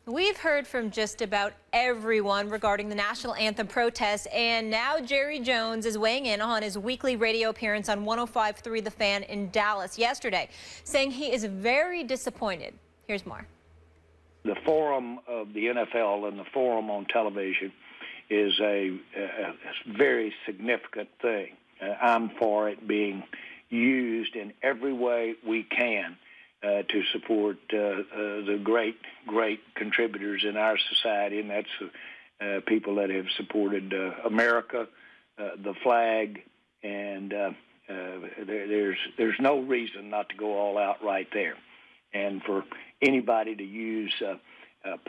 We've heard from just about everyone regarding the national anthem protest, and now Jerry Jones is weighing in on his weekly radio appearance on 105.3 The Fan in Dallas yesterday, saying he is very disappointed. Here's more. The forum of the NFL and the forum on television is a very significant thing. I'm for it being used in every way we can to support the great contributors in our society, and that's people that have supported America, the flag, and there's no reason not to go all out right there. And for anybody to use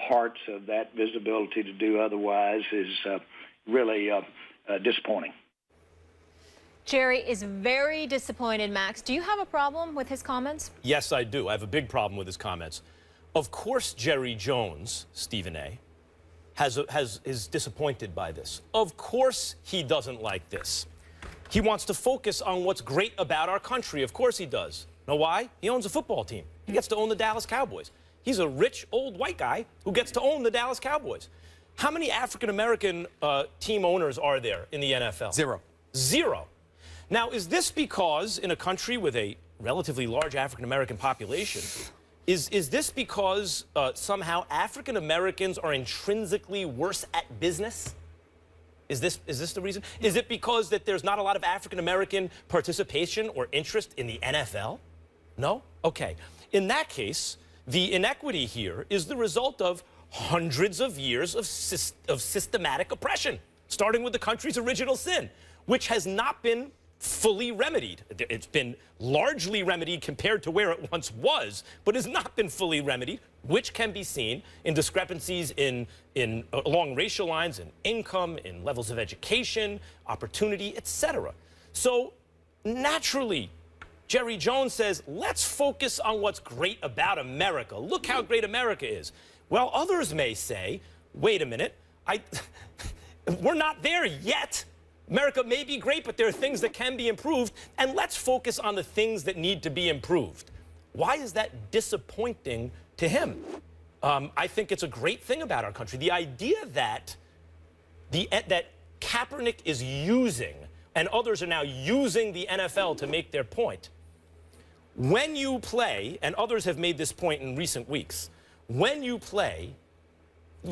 parts of that visibility to do otherwise is really disappointing. Jerry is very disappointed, Max. Do you have a problem with his comments? Yes, I do. I have a big problem with his comments. Of course, Jerry Jones, Stephen A., is disappointed by this. Of course he doesn't like this. He wants to focus on what's great about our country. Of course he does. Know why? He owns a football team. He gets to own the Dallas Cowboys. He's a rich, old white guy who gets to own the Dallas Cowboys. How many African-American team owners are there in the NFL? Zero. Zero. Now, is this because in a country with a relatively large African-American population, is this because somehow African-Americans are intrinsically worse at business? Is this the reason? Is it because that there's not a lot of African-American participation or interest in the NFL? No? Okay. In that case, the inequity here is the result of hundreds of years of systematic oppression, starting with the country's original sin, which has not been fully remedied. It's been largely remedied compared to where it once was, but has not been fully remedied, which can be seen in discrepancies along racial lines, in income, in levels of education, opportunity, etc. So naturally, Jerry Jones says, let's focus on what's great about America. Look how great America is. Well, others may say, wait a minute, we're not there yet. America may be great, but there are things that can be improved, and let's focus on the things that need to be improved. Why is that disappointing to him? I think it's a great thing about our country. The idea that Kaepernick is using, and others are now using the NFL to make their point. When you play, and others have made this point in recent weeks, when you play,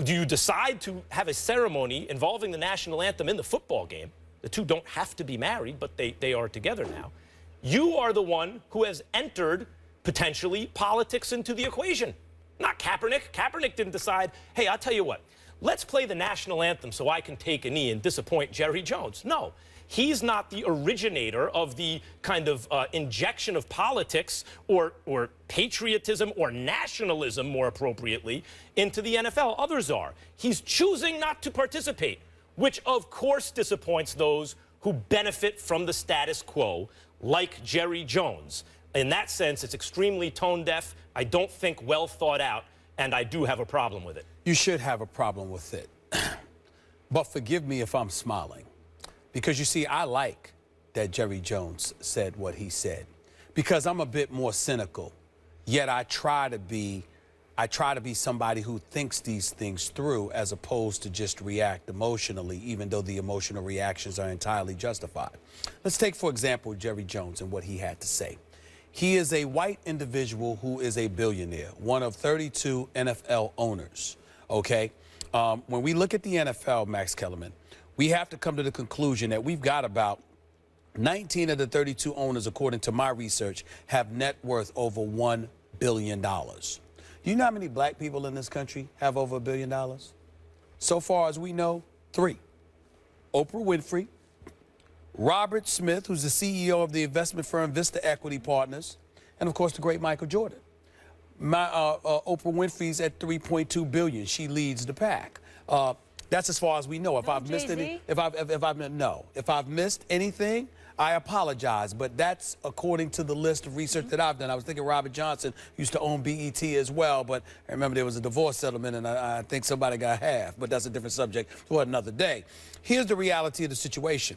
do you decide to have a ceremony involving the national anthem in the football game? The two don't have to be married, but they are together now. You are the one who has entered, potentially, politics into the equation. Not Kaepernick. Kaepernick didn't decide, hey, I'll tell you what, let's play the national anthem so I can take a knee and disappoint Jerry Jones. No, he's not the originator of the kind of injection of politics or patriotism or nationalism, more appropriately, into the NFL. Others are. He's choosing not to participate, which of course disappoints those who benefit from the status quo, like Jerry Jones. In that sense, it's extremely tone-deaf, I don't think well thought out, and I do have a problem with it. You should have a problem with it. But forgive me if I'm smiling. Because you see, I like that Jerry Jones said what he said. Because I'm a bit more cynical. Yet I try to be somebody who thinks these things through as opposed to just react emotionally, even though the emotional reactions are entirely justified. Let's take, for example, Jerry Jones and what he had to say. He is a white individual who is a billionaire, one of 32 NFL owners, okay? When we look at the NFL, Max Kellerman, we have to come to the conclusion that we've got about 19 of the 32 owners, according to my research, have net worth over $1 billion. Do you know how many black people in this country have over $1 billion? So far as we know, 3. Oprah Winfrey, Robert Smith, who's the CEO of the investment firm Vista Equity Partners, and of course the great Michael Jordan. Oprah Winfrey's at $3.2 billion. She leads the pack. That's as far as we know. If I've missed anything, I apologize, but that's according to the list of research that I've done. I was thinking Robert Johnson used to own BET as well, but I remember there was a divorce settlement, and I think somebody got half, but that's a different subject for another day. Here's the reality of the situation.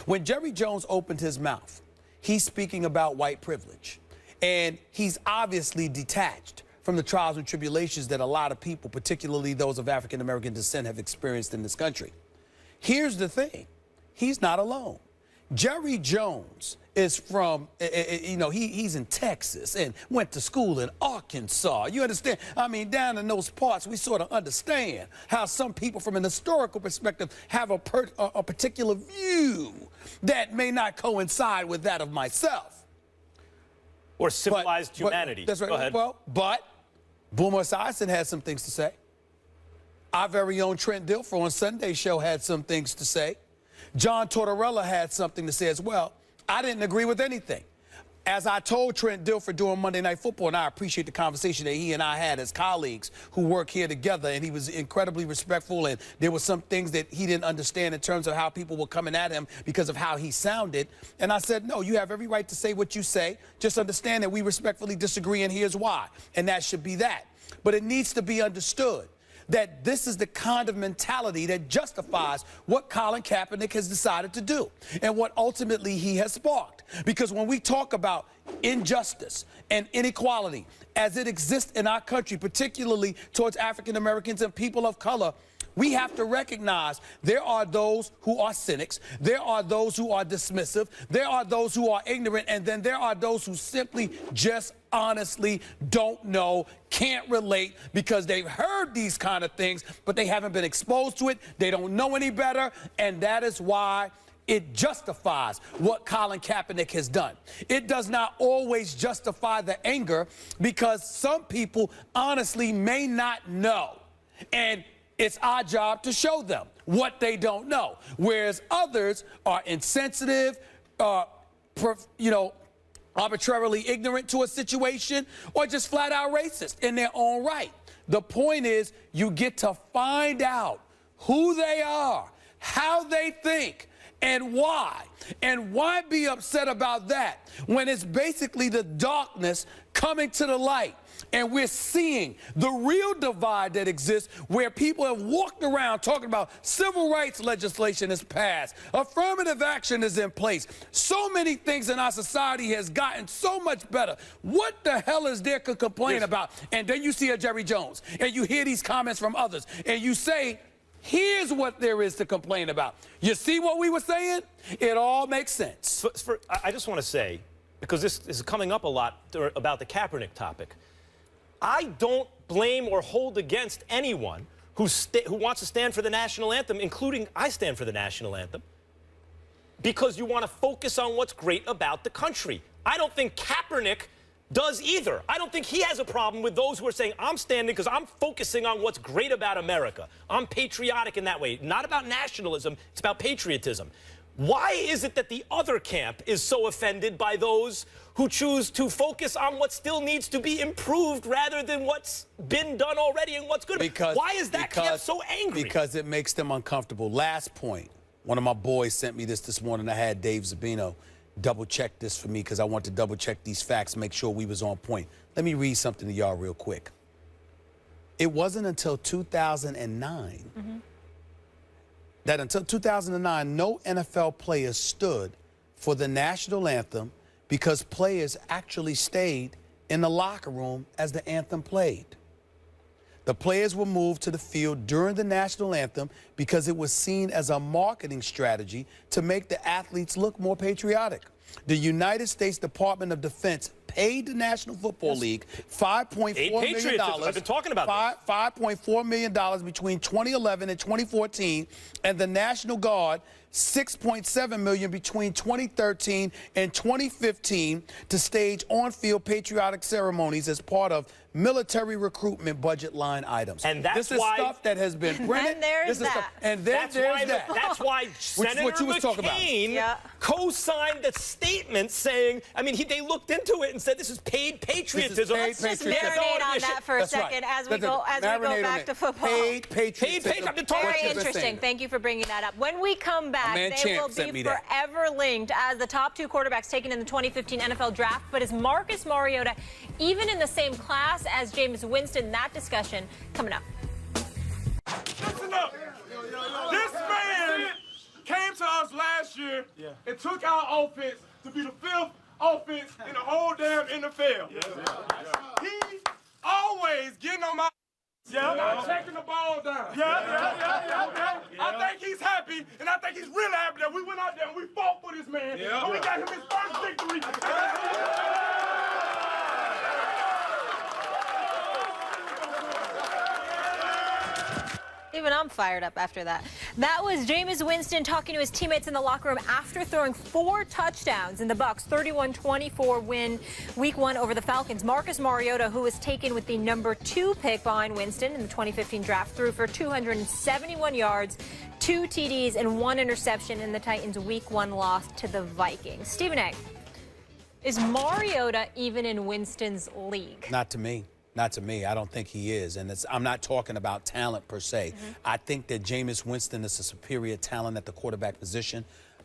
When Jerry Jones opened his mouth, he's speaking about white privilege, and he's obviously detached from the trials and tribulations that a lot of people, particularly those of African American descent, have experienced in this country. Here's the thing. He's not alone. Jerry Jones is from, he's in Texas and went to school in Arkansas. You understand? I mean, down in those parts, we sort of understand how some people from an historical perspective have a particular view that may not coincide with that of myself. Or civilized humanity. That's right. Go ahead. Well, but Boomer Esiason had some things to say. Our very own Trent Dilfer on Sunday's show had some things to say. John Tortorella had something to say as well. I didn't agree with anything. As I told Trent Dilfer during Monday Night Football, and I appreciate the conversation that he and I had as colleagues who work here together, and he was incredibly respectful, and there were some things that he didn't understand in terms of how people were coming at him because of how he sounded. And I said, no, you have every right to say what you say. Just understand that we respectfully disagree, and here's why. And that should be that. But it needs to be understood that this is the kind of mentality that justifies what Colin Kaepernick has decided to do and what ultimately he has sparked. Because when we talk about injustice and inequality as it exists in our country, particularly towards African Americans and people of color, we have to recognize there are those who are cynics, there are those who are dismissive, there are those who are ignorant, and then there are those who simply just honestly don't know, can't relate because they've heard these kind of things, but they haven't been exposed to it, they don't know any better, and that is why it justifies what Colin Kaepernick has done. It does not always justify the anger because some people honestly may not know. And it's our job to show them what they don't know, whereas others are insensitive, arbitrarily ignorant to a situation, or just flat out racist in their own right. The point is, you get to find out who they are, how they think, and why. And why be upset about that when it's basically the darkness coming to the light? And we're seeing the real divide that exists where people have walked around talking about civil rights legislation is passed, affirmative action is in place. So many things in our society has gotten so much better. What the hell is there to complain about? And then you see a Jerry Jones and you hear these comments from others and you say, here's what there is to complain about. You see what we were saying? It all makes sense. I just want to say, because this is coming up a lot about the Kaepernick topic, I don't blame or hold against anyone who wants to stand for the national anthem, including I stand for the national anthem, because you want to focus on what's great about the country. I don't think Kaepernick does either. I don't think he has a problem with those who are saying, I'm standing because I'm focusing on what's great about America. I'm patriotic in that way. Not about nationalism, it's about patriotism. Why is it that the other camp is so offended by those who choose to focus on what still needs to be improved rather than what's been done already and what's good? Why is that camp so angry? Because it makes them uncomfortable. Last point, one of my boys sent me this morning. I had Dave Zabino double-check this for me because I want to double-check these facts, make sure we was on point. Let me read something to y'all real quick. It wasn't until 2009 that until 2009, no NFL players stood for the national anthem because players actually stayed in the locker room as the anthem played. The players were moved to the field during the national anthem because it was seen as a marketing strategy to make the athletes look more patriotic. The United States Department of Defense paid the National Football League $5.4 million. I've been talking about this. $5.4 million between 2011 and 2014, and the National Guard $6.7 million between 2013 and 2015 to stage on-field patriotic ceremonies as part of military recruitment budget line items. And that's this is why, stuff that has been printed. And there's that. And then there's that. That's why Senator McCain co-signed the statement saying, I mean, they looked into it and said this is paid patriotism. Let's just marinate on that for a second as we go back to football. Paid patriotism. Very interesting. Thank you for bringing that up. When we come back, they will be forever linked as the top two quarterbacks taken in the 2015 NFL Draft. But is Marcus Mariota even in the same class as Jameis Winston? That discussion coming up. Listen up. This man came to us last year and took our offense to be the 5th offense in the whole damn NFL. He always getting on my not checking the ball down. I think he's happy, and I think he's really happy that we went out there and we fought for this man. And we got him his first victory. Even I'm fired up after that. That was Jameis Winston talking to his teammates in the locker room after throwing 4 touchdowns in the Bucs' 31-24 win Week 1 over the Falcons. Marcus Mariota, who was taken with the number 2 pick behind Winston in the 2015 draft, threw for 271 yards, 2 TDs, and 1 interception in the Titans' Week 1 loss to the Vikings. Stephen A., is Mariota even in Winston's league? Not to me. Not to me. I don't think he is. And I'm not talking about talent per se. I think that Jameis Winston is a superior talent at the quarterback position,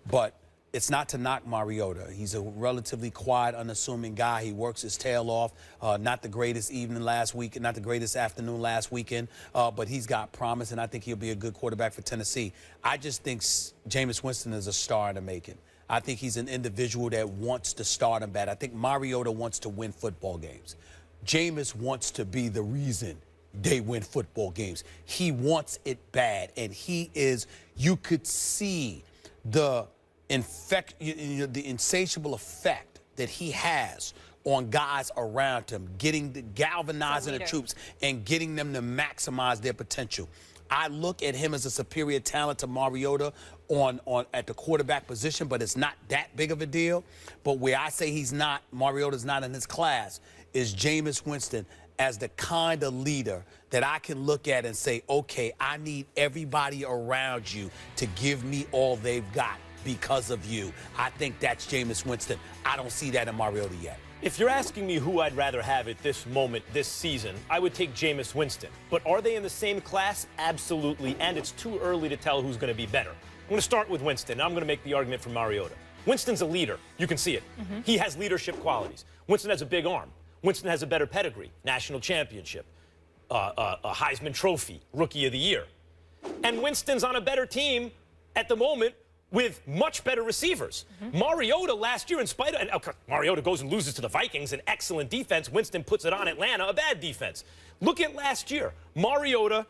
but it's not to knock Mariota. He's a relatively quiet, unassuming guy. He works his tail off. Not the greatest evening last week, not the greatest afternoon last weekend, but he's got promise, and I think he'll be a good quarterback for Tennessee. I just think Jameis Winston is a star in the making. I think he's an individual that wants to start him bad. I think Mariota wants to win football games. Jameis wants to be the reason they win football games. He wants it bad, and he is, you could see the insatiable effect that he has on guys around him, galvanizing the troops and getting them to maximize their potential. I look at him as a superior talent to Mariota at the quarterback position, but it's not that big of a deal. But where I say Mariota's not in his class, is Jameis Winston as the kind of leader that I can look at and say, okay, I need everybody around you to give me all they've got because of you. I think that's Jameis Winston. I don't see that in Mariota yet. If you're asking me who I'd rather have at this moment this season, I would take Jameis Winston. But are they in the same class? Absolutely. And it's too early to tell who's going to be better. I'm going to start with Winston. I'm going to make the argument for Mariota. Winston's a leader. You can see it. He has leadership qualities. Winston has a big arm. Winston has a better pedigree, national championship, a Heisman Trophy, Rookie of the Year. And Winston's on a better team at the moment with much better receivers. Mariota last year, in spite of, Mariota goes and loses to the Vikings, an excellent defense. Winston puts it on Atlanta, a bad defense. Look at last year. Mariota,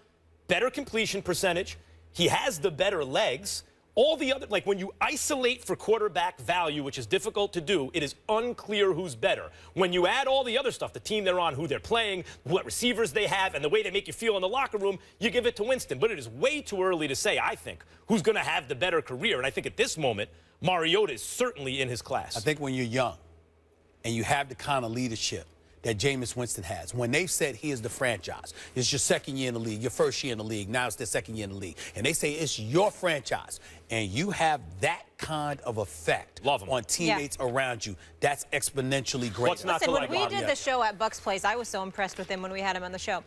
better completion percentage. He has the better legs. All the other, like when you isolate for quarterback value, which is difficult to do, it is unclear who's better. When you add all the other stuff, the team they're on, who they're playing, what receivers they have, and the way they make you feel in the locker room, you give it to Winston. But it is way too early to say, I think, who's going to have the better career. And I think at this moment, Mariota is certainly in his class. I think when you're young and you have the kind of leadership that Jameis Winston has, when they've said he is the franchise, it's your second year in the league, your first year in the league, now it's their second year in the league, and they say it's your franchise, and you have that kind of effect on teammates around you, that's exponentially great. Listen, when we did the show at Bucks Place, I was so impressed with him when we had him on the show.